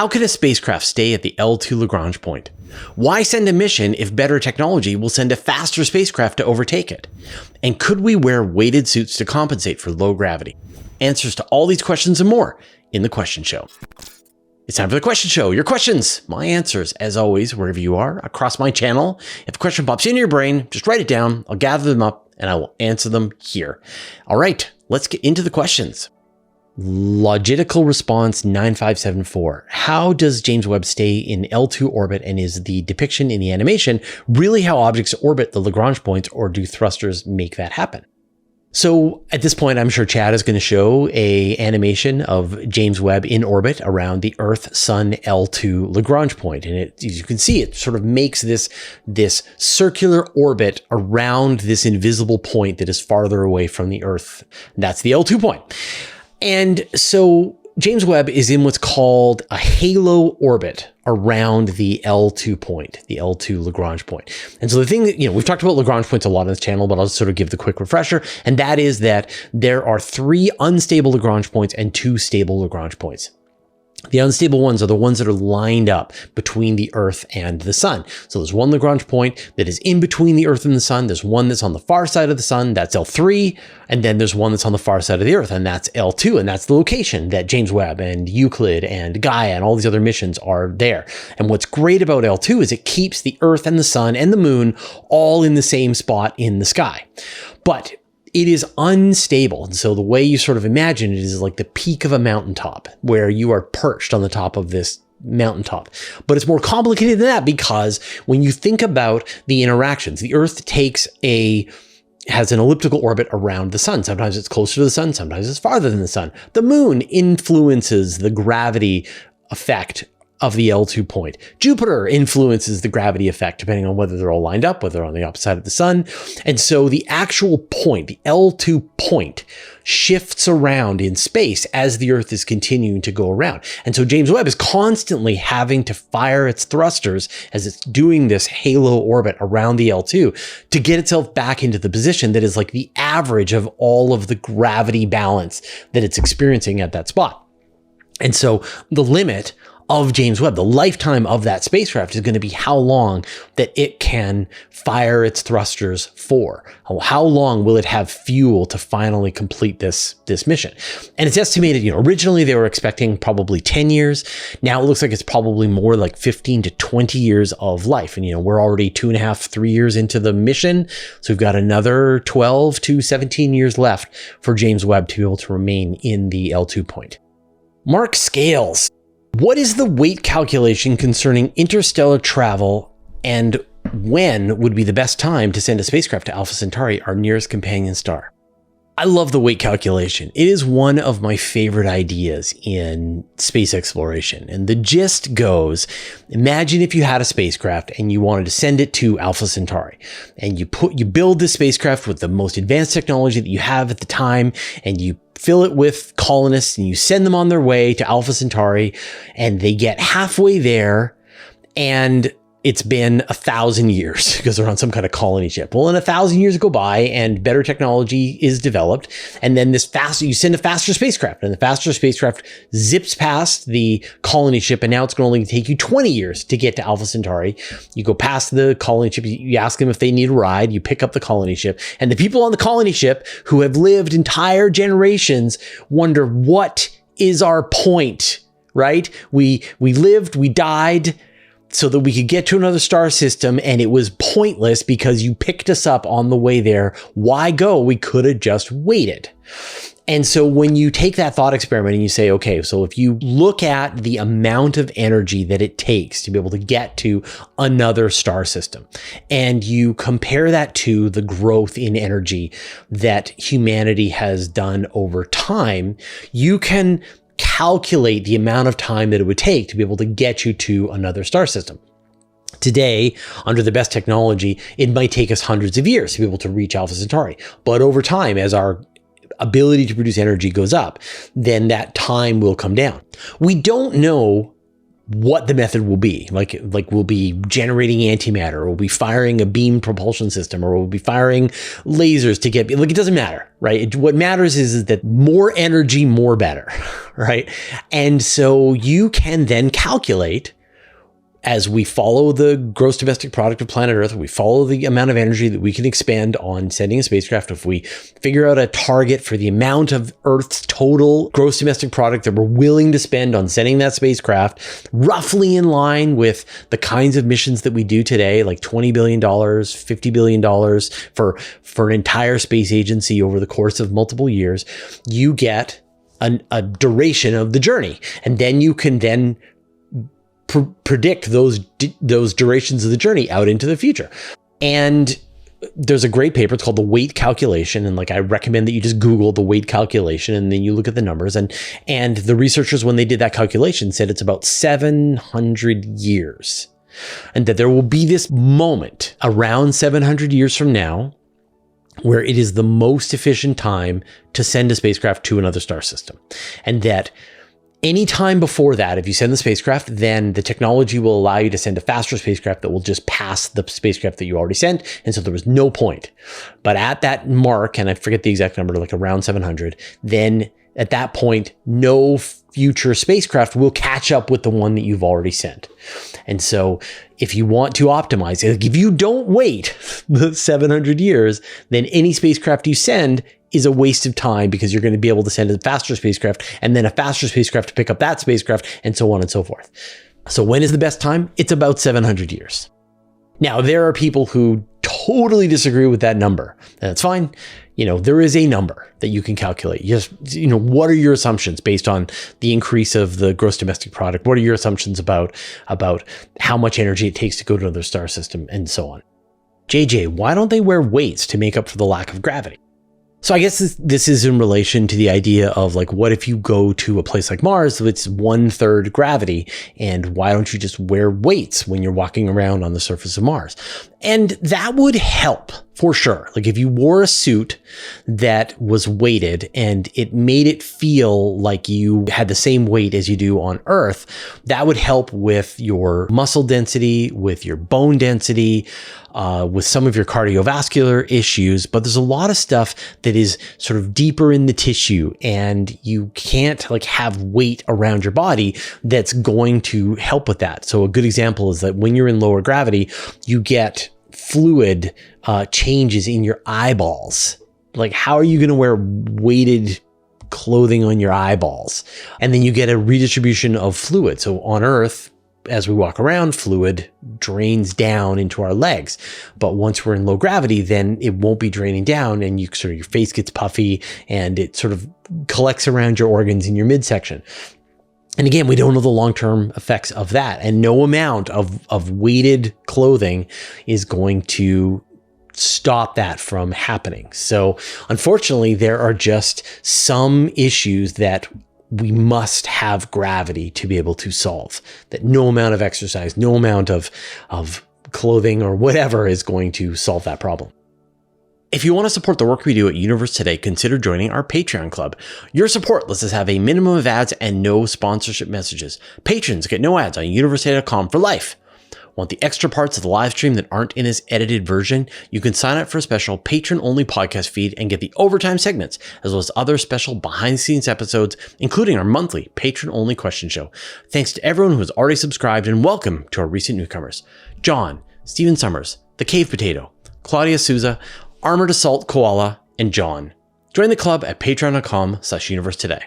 How can a spacecraft stay at the L2 Lagrange point? Why send a mission if better technology will send a faster spacecraft to overtake it? And could we wear weighted suits to compensate for low gravity? Answers to all these questions and more in the Question Show. It's time for the Question Show. Your questions, my answers, as always, wherever you are, across my channel. If a question pops into your brain, just write it down. I'll gather them up and I will answer them here. All right, let's get into the questions. Logical response 9574. How does James Webb stay in L2 orbit, and is the depiction in the animation really how objects orbit the Lagrange points, or do thrusters make that happen? So at this point, I'm sure Chad is going to show a animation of James Webb in orbit around the Earth Sun L2 Lagrange point. And it, as you can see, it sort of makes this circular orbit around this invisible point that is farther away from the Earth. That's the L2 point. And so James Webb is in what's called a halo orbit around the L2 point, the L2 Lagrange point. And so the thing that, we've talked about Lagrange points a lot on this channel, but I'll just sort of give the quick refresher. And that is that there are 3 unstable Lagrange points and 2 stable Lagrange points. The unstable ones are the ones that are lined up between the Earth and the Sun. So there's one Lagrange point that is in between the Earth and the Sun. There's one that's on the far side of the Sun, that's L3. And then there's one that's on the far side of the Earth, and that's L2. And that's the location that James Webb and Euclid and Gaia and all these other missions are there. And what's great about L2 is it keeps the Earth and the Sun and the Moon all in the same spot in the sky. But it is unstable. And so the way you sort of imagine it is like the peak of a mountaintop where you are perched on the top of this mountaintop. But it's more complicated than that, because when you think about the interactions, the Earth has an elliptical orbit around the Sun. Sometimes it's closer to the Sun, sometimes it's farther than the Sun. The Moon influences the gravity effect of the L2 point. Jupiter influences the gravity effect, depending on whether they're all lined up, whether they're on the opposite side of the Sun. And so the actual point, the L2 point, shifts around in space as the Earth is continuing to go around. And so James Webb is constantly having to fire its thrusters as it's doing this halo orbit around the L2 to get itself back into the position that is like the average of all of the gravity balance that it's experiencing at that spot. And so the limit of James Webb, the lifetime of that spacecraft, is going to be how long that it can fire its thrusters for. How long will it have fuel to finally complete this mission? And it's estimated, originally they were expecting probably 10 years. Now it looks like it's probably more like 15 to 20 years of life. And, we're already 2.5, 3 years into the mission. So we've got another 12 to 17 years left for James Webb to be able to remain in the L2 point. Mark Scales. What is the weight calculation concerning interstellar travel, and when would be the best time to send a spacecraft to Alpha Centauri, our nearest companion star? I love the weight calculation. It is one of my favorite ideas in space exploration. And the gist goes, imagine if you had a spacecraft and you wanted to send it to Alpha Centauri, and you build this spacecraft with the most advanced technology that you have at the time, and you fill it with colonists and you send them on their way to Alpha Centauri, and they get halfway there and it's been 1,000 years because they're on some kind of colony ship. Well, and 1,000 years go by and better technology is developed. And then you send a faster spacecraft, and the faster spacecraft zips past the colony ship. And now it's going to only take you 20 years to get to Alpha Centauri. You go past the colony ship. You ask them if they need a ride. You pick up the colony ship, and the people on the colony ship who have lived entire generations wonder, what is our point, right? We lived, we died, so that we could get to another star system, and it was pointless because you picked us up on the way there. Why go? We could have just waited. And so when you take that thought experiment and you say, okay, so if you look at the amount of energy that it takes to be able to get to another star system, and you compare that to the growth in energy that humanity has done over time, you can calculate the amount of time that it would take to be able to get you to another star system. Today, under the best technology, it might take us hundreds of years to be able to reach Alpha Centauri. But over time, as our ability to produce energy goes up, then that time will come down. We don't know what the method will be. Like we'll be generating antimatter, or we'll be firing a beam propulsion system, or we'll be firing lasers to get, like, it doesn't matter, right? What matters is that more energy, more better, right? And so you can then calculate, as we follow the gross domestic product of planet Earth, we follow the amount of energy that we can expend on sending a spacecraft. If we figure out a target for the amount of Earth's total gross domestic product that we're willing to spend on sending that spacecraft, roughly in line with the kinds of missions that we do today, like $20 billion, $50 billion for an entire space agency over the course of multiple years, you get a duration of the journey. And then you can then predict those durations of the journey out into the future. And there's a great paper, it's called the weight calculation. And like, I recommend that you just Google the weight calculation and then you look at the numbers. And the researchers, when they did that calculation, said it's about 700 years. And that there will be this moment around 700 years from now where it is the most efficient time to send a spacecraft to another star system. And that any time before that, if you send the spacecraft, then the technology will allow you to send a faster spacecraft that will just pass the spacecraft that you already sent. And so there was no point. But at that mark, and I forget the exact number, like around 700, then at that point, no future spacecraft will catch up with the one that you've already sent. And so if you want to optimize, if you don't wait the 700 years, then any spacecraft you send is a waste of time, because you're going to be able to send a faster spacecraft and then a faster spacecraft to pick up that spacecraft, and so on and so forth. So when is the best time? It's about 700 years. Now, there are people who totally disagree with that number, and that's fine. There is a number that you can calculate. Just, what are your assumptions based on the increase of the gross domestic product? What are your assumptions about how much energy it takes to go to another star system, and so on? JJ, why don't they wear weights to make up for the lack of gravity? So I guess this is in relation to the idea of, like, what if you go to a place like Mars, it's 1/3 gravity, and why don't you just wear weights when you're walking around on the surface of Mars? And that would help for sure. Like, if you wore a suit that was weighted and it made it feel like you had the same weight as you do on Earth, that would help with your muscle density, with your bone density, with some of your cardiovascular issues. But there's a lot of stuff that is sort of deeper in the tissue, and you can't have weight around your body that's going to help with that. So a good example is that when you're in lower gravity, you get fluid changes in your eyeballs. Like, how are you going to wear weighted clothing on your eyeballs? And then you get a redistribution of fluid. So on Earth, as we walk around, fluid drains down into our legs. But once we're in low gravity, then it won't be draining down, and your face gets puffy and it sort of collects around your organs in your midsection. And again, we don't know the long-term effects of that. And no amount of weighted clothing is going to stop that from happening. So unfortunately, there are just some issues that we must have gravity to be able to solve, that no amount of exercise, no amount of clothing or whatever is going to solve that problem. If you want to support the work we do at Universe Today, consider joining our Patreon club. Your support lets us have a minimum of ads and no sponsorship messages. Patrons get no ads on universetoday.com for life. Want the extra parts of the live stream that aren't in this edited version? You can sign up for a special patron-only podcast feed and get the overtime segments, as well as other special behind-the-scenes episodes, including our monthly patron-only question show. Thanks to everyone who has already subscribed, and welcome to our recent newcomers: John, Stephen Summers, The Cave Potato, Claudia Souza, Armored Assault Koala, and John. Join the club at patreon.com/universetoday.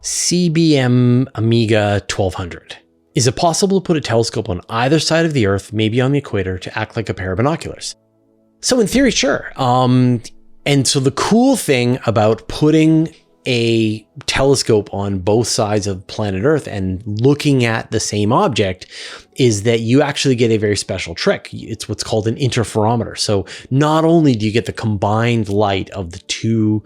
CBM Amiga 1200. Is it possible to put a telescope on either side of the Earth, maybe on the equator, to act like a pair of binoculars? So in theory, sure. And so the cool thing about putting a telescope on both sides of planet Earth and looking at the same object is that you actually get a very special trick. It's what's called an interferometer. So not only do you get the combined light of the two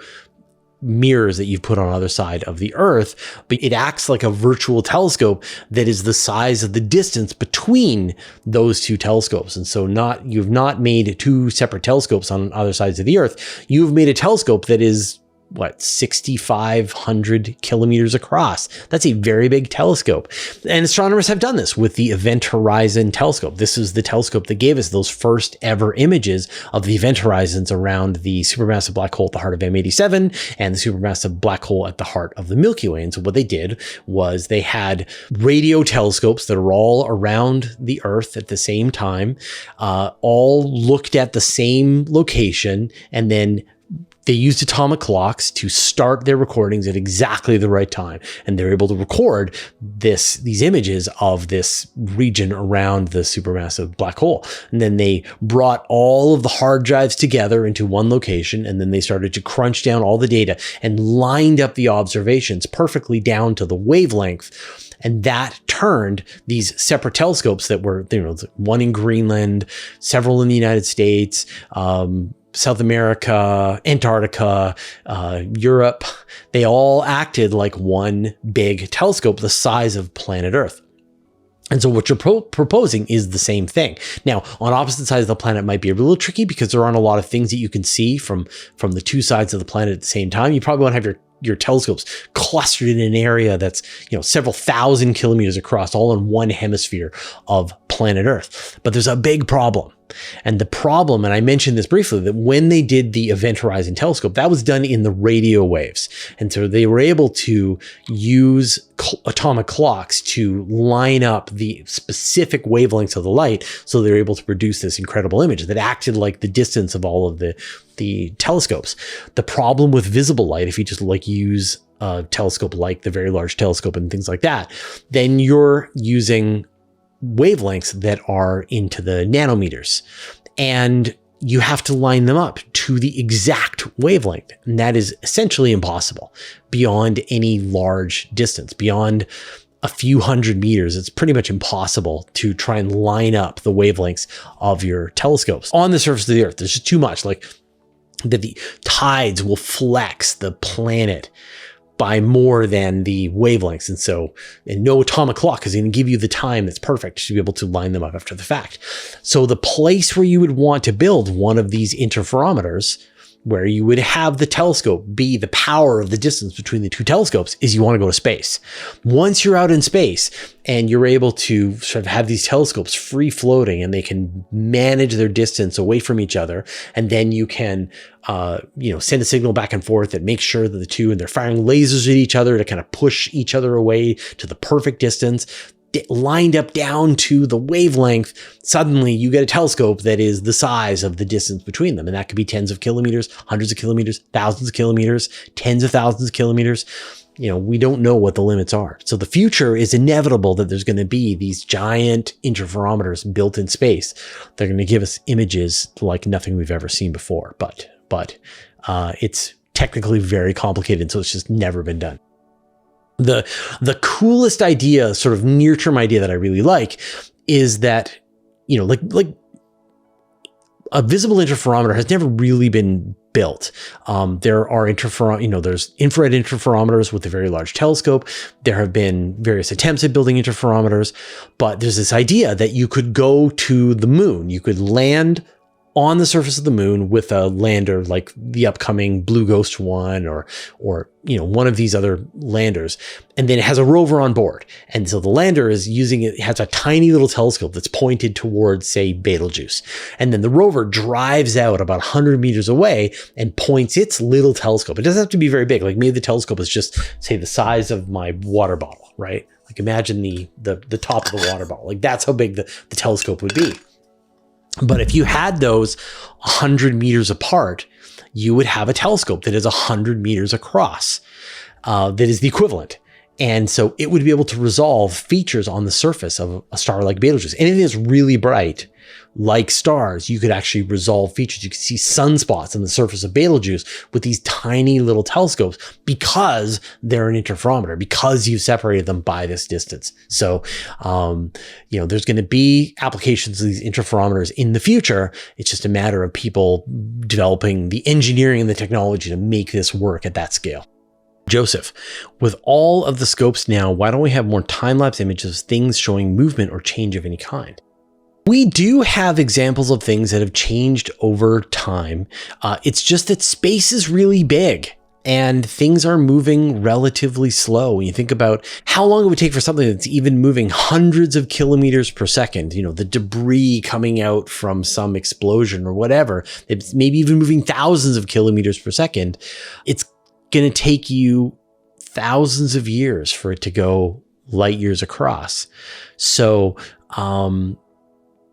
mirrors that you've put on either side of the Earth, but it acts like a virtual telescope that is the size of the distance between those two telescopes. And so you've not made two separate telescopes on other sides of the Earth. You've made a telescope that is what, 6,500 kilometers across. That's a very big telescope. And astronomers have done this with the Event Horizon telescope. This is the telescope that gave us those first ever images of the event horizons around the supermassive black hole at the heart of M87 and the supermassive black hole at the heart of the Milky Way. And so what they did was they had radio telescopes that are all around the Earth at the same time, all looked at the same location, and then they used atomic clocks to start their recordings at exactly the right time. And they're able to record these images of this region around the supermassive black hole. And then they brought all of the hard drives together into one location. And then they started to crunch down all the data and lined up the observations perfectly down to the wavelength. And that turned these separate telescopes that were, one in Greenland, several in the United States, South America, Antarctica, Europe, they all acted like one big telescope the size of planet Earth. And so what you're proposing is the same thing. Now, on opposite sides of the planet might be a little tricky because there aren't a lot of things that you can see from the two sides of the planet at the same time. You probably want to have your telescopes clustered in an area that's, several thousand kilometers across, all in one hemisphere of planet Earth. But there's a big problem. And the problem, and I mentioned this briefly, that when they did the Event Horizon telescope, that was done in the radio waves. And so they were able to use atomic clocks to line up the specific wavelengths of the light. So they were able to produce this incredible image that acted like the distance of all of the telescopes. The problem with visible light, if you just use a telescope like the Very Large Telescope and things like that, then you're using wavelengths that are into the nanometers, and you have to line them up to the exact wavelength. And that is essentially impossible beyond any large distance. Beyond a few hundred meters, it's pretty much impossible to try and line up the wavelengths of your telescopes on the surface of the Earth. There's just too much, like that the tides will flex the planet by more than the wavelengths. And no atomic clock is going to give you the time that's perfect to be able to line them up after the fact. So the place where you would want to build one of these interferometers, where you would have the telescope be the power of the distance between the two telescopes, is you want to go to space. Once you're out in space and you're able to sort of have these telescopes free floating and they can manage their distance away from each other, and then you can send a signal back and forth that makes sure that the two, and they're firing lasers at each other to kind of push each other away to the perfect distance, lined up down to the wavelength, suddenly you get a telescope that is the size of the distance between them. And that could be tens of kilometers, hundreds of kilometers, thousands of kilometers, tens of thousands of kilometers. We don't know what the limits are. So the future is inevitable that there's going to be these giant interferometers built in space. They're going to give us images like nothing we've ever seen before. But it's technically very complicated, so it's just never been done. The coolest idea, sort of near-term idea that I really like, is that, like a visible interferometer has never really been built. There are there's infrared interferometers with a Very Large Telescope. There have been various attempts at building interferometers, but there's this idea that you could go to the moon. You could land on the surface of the moon with a lander like the upcoming Blue Ghost 1 or one of these other landers, and then it has a rover on board. And so the lander is it has a tiny little telescope that's pointed towards, say, Betelgeuse. And then the rover drives out about 100 meters away and points its little telescope. It doesn't have to be very big. Like maybe the telescope is just, say, the size of my water bottle, right? Like imagine the top of the water bottle. Like that's how big the telescope would be. But if you had those 100 meters apart, you would have a telescope that is 100 meters across, that is the equivalent. And so it would be able to resolve features on the surface of a star like Betelgeuse. Anything that's really bright, like stars, you could actually resolve features. You could see sunspots on the surface of Betelgeuse with these tiny little telescopes because they're an interferometer, because you've separated them by this distance. So, there's going to be applications of these interferometers in the future. It's just a matter of people developing the engineering and the technology to make this work at that scale. Joseph, with all of the scopes now, why don't we have more time-lapse images of things showing movement or change of any kind? We do have examples of things that have changed over time. It's just that space is really big. and things are moving relatively slow. When you think about how long it would take for something that's even moving hundreds of kilometers per second, the debris coming out from some explosion or whatever, it's maybe even moving thousands of kilometers per second, it's going to take you thousands of years for it to go light years across. So,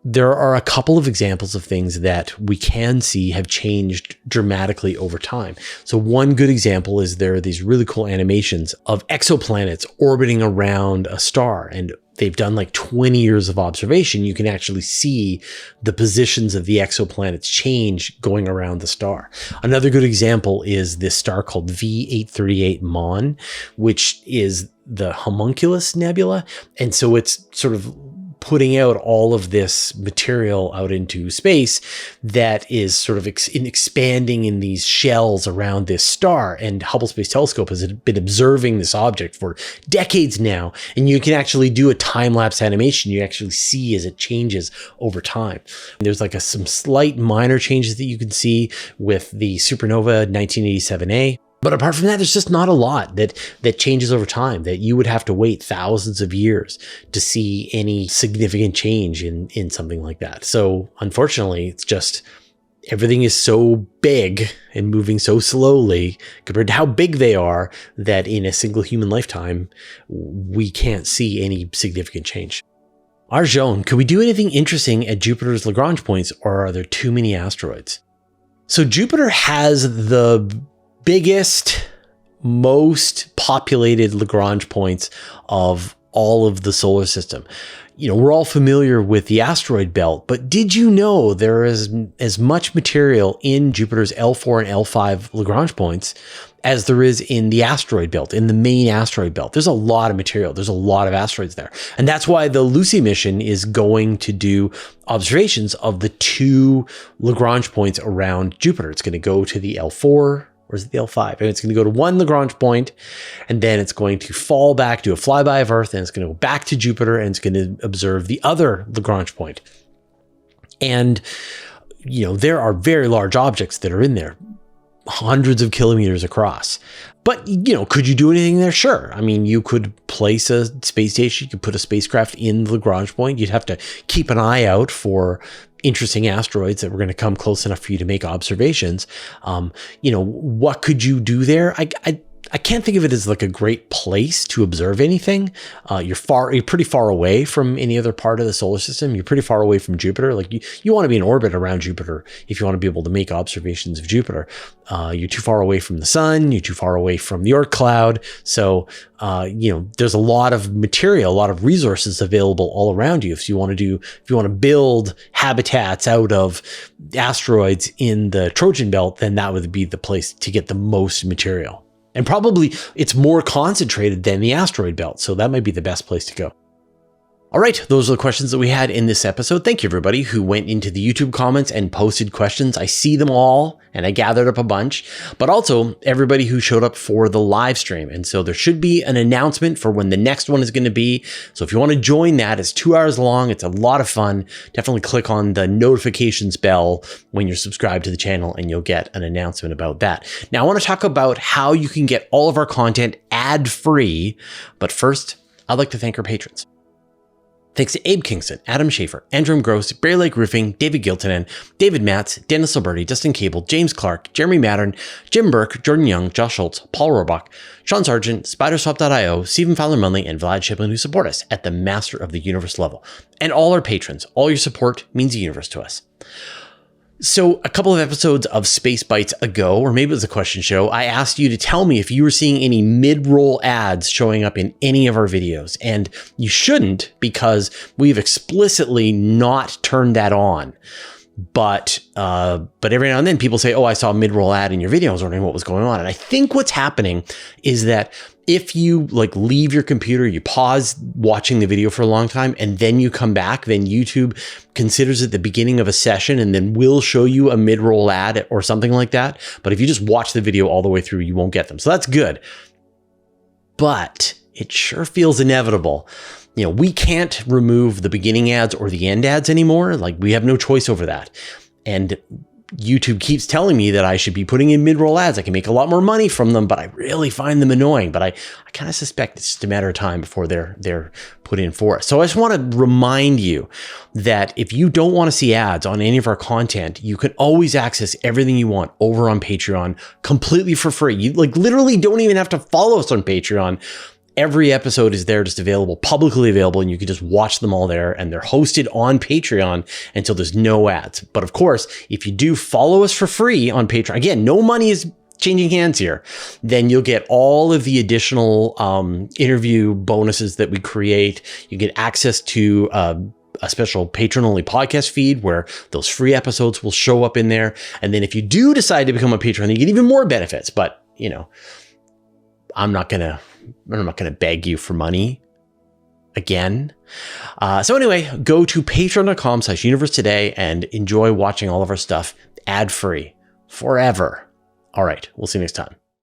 there are a couple of examples of things that we can see have changed dramatically over time. So one good example is there are these really cool animations of exoplanets orbiting around a star, and they've done like 20 years of observation. You can actually see the positions of the exoplanets change going around the star. Another good example is this star called V838 Mon, which is the Homunculus Nebula. And so it's sort of putting out all of this material out into space that is sort of expanding in these shells around this star. And Hubble Space Telescope has been observing this object for decades now. And you can actually do a time-lapse animation. You actually see as it changes over time. There's like some slight minor changes that you can see with the supernova 1987A. But apart from that, there's just not a lot that changes over time, that you would have to wait thousands of years to see any significant change in something like that. So unfortunately, it's just everything is so big and moving so slowly compared to how big they are that in a single human lifetime, we can't see any significant change. Arjun, could we do anything interesting at Jupiter's Lagrange points, or are there too many asteroids? So Jupiter has the biggest, most populated Lagrange points of all of the solar system. We're all familiar with the asteroid belt, but did you know there is as much material in Jupiter's L4 and L5 Lagrange points as there is in the asteroid belt, in the main asteroid belt? There's a lot of material. There's a lot of asteroids there. And that's why the Lucy mission is going to do observations of the two Lagrange points around Jupiter. It's going to go to the L4, or is it the L5? And it's going to go to one Lagrange point, and then it's going to fall back, do a flyby of Earth, and it's going to go back to Jupiter, and it's going to observe the other Lagrange point. And, there are very large objects that are in there, hundreds of kilometers across. But, could you do anything there? Sure. I mean, you could place a space station, you could put a spacecraft in the Lagrange point. You'd have to keep an eye out for interesting asteroids that were going to come close enough for you to make observations. What could you do there? I can't think of it as like a great place to observe anything. You're pretty far away from any other part of the solar system. You're pretty far away from Jupiter. Like you want to be in orbit around Jupiter if you want to be able to make observations of Jupiter. You're too far away from the sun. You're too far away from the Oort cloud. So, there's a lot of material, a lot of resources available all around you. If you want to build habitats out of asteroids in the Trojan belt, then that would be the place to get the most material. And probably it's more concentrated than the asteroid belt. So that might be the best place to go. All right, those are the questions that we had in this episode. Thank you, everybody who went into the YouTube comments and posted questions. I see them all, and I gathered up a bunch, but also everybody who showed up for the live stream. And so there should be an announcement for when the next one is going to be. So if you want to join that, it's 2 hours long. It's a lot of fun. Definitely click on the notifications bell when you're subscribed to the channel, and you'll get an announcement about that. Now, I want to talk about how you can get all of our content ad-free. But first, I'd like to thank our patrons. Thanks to Abe Kingston, Adam Schaefer, Andrew Gross, Bear Lake Roofing, David Giltonen, David Matz, Dennis Alberti, Dustin Cable, James Clark, Jeremy Mattern, Jim Burke, Jordan Young, Josh Schultz, Paul Rohrbach, Sean Sargent, Spiderswap.io, Stephen Fowler-Munley, and Vlad Shiplin, who support us at the Master of the Universe level. And all our patrons, all your support means the universe to us. So a couple of episodes of Space Bites ago, or maybe it was a question show, I asked you to tell me if you were seeing any mid-roll ads showing up in any of our videos. And you shouldn't, because we've explicitly not turned that on. But every now and then people say, oh, I saw a mid-roll ad in your video. I was wondering what was going on. And I think what's happening is that if you leave your computer, you pause watching the video for a long time, and then you come back, then YouTube considers it the beginning of a session and then will show you a mid-roll ad or something like that. But if you just watch the video all the way through, you won't get them. So that's good. But it sure feels inevitable. We can't remove the beginning ads or the end ads anymore. We have no choice over that. And YouTube keeps telling me that I should be putting in mid-roll ads. I can make a lot more money from them, but I really find them annoying. But I kind of suspect it's just a matter of time before they're put in for us. So I just want to remind you that if you don't want to see ads on any of our content, you can always access everything you want over on Patreon completely for free. You literally don't even have to follow us on Patreon. Every episode is there, just available, publicly available, and you can just watch them all there, and they're hosted on Patreon until there's no ads. But of course, if you do follow us for free on Patreon, again, no money is changing hands here, then you'll get all of the additional interview bonuses that we create. You get access to a special patron-only podcast feed where those free episodes will show up in there. And then if you do decide to become a patron, you get even more benefits. But, you know, I'm not going to beg you for money again. So anyway, go to patreon.com/universe today and enjoy watching all of our stuff ad-free forever. All right, we'll see you next time.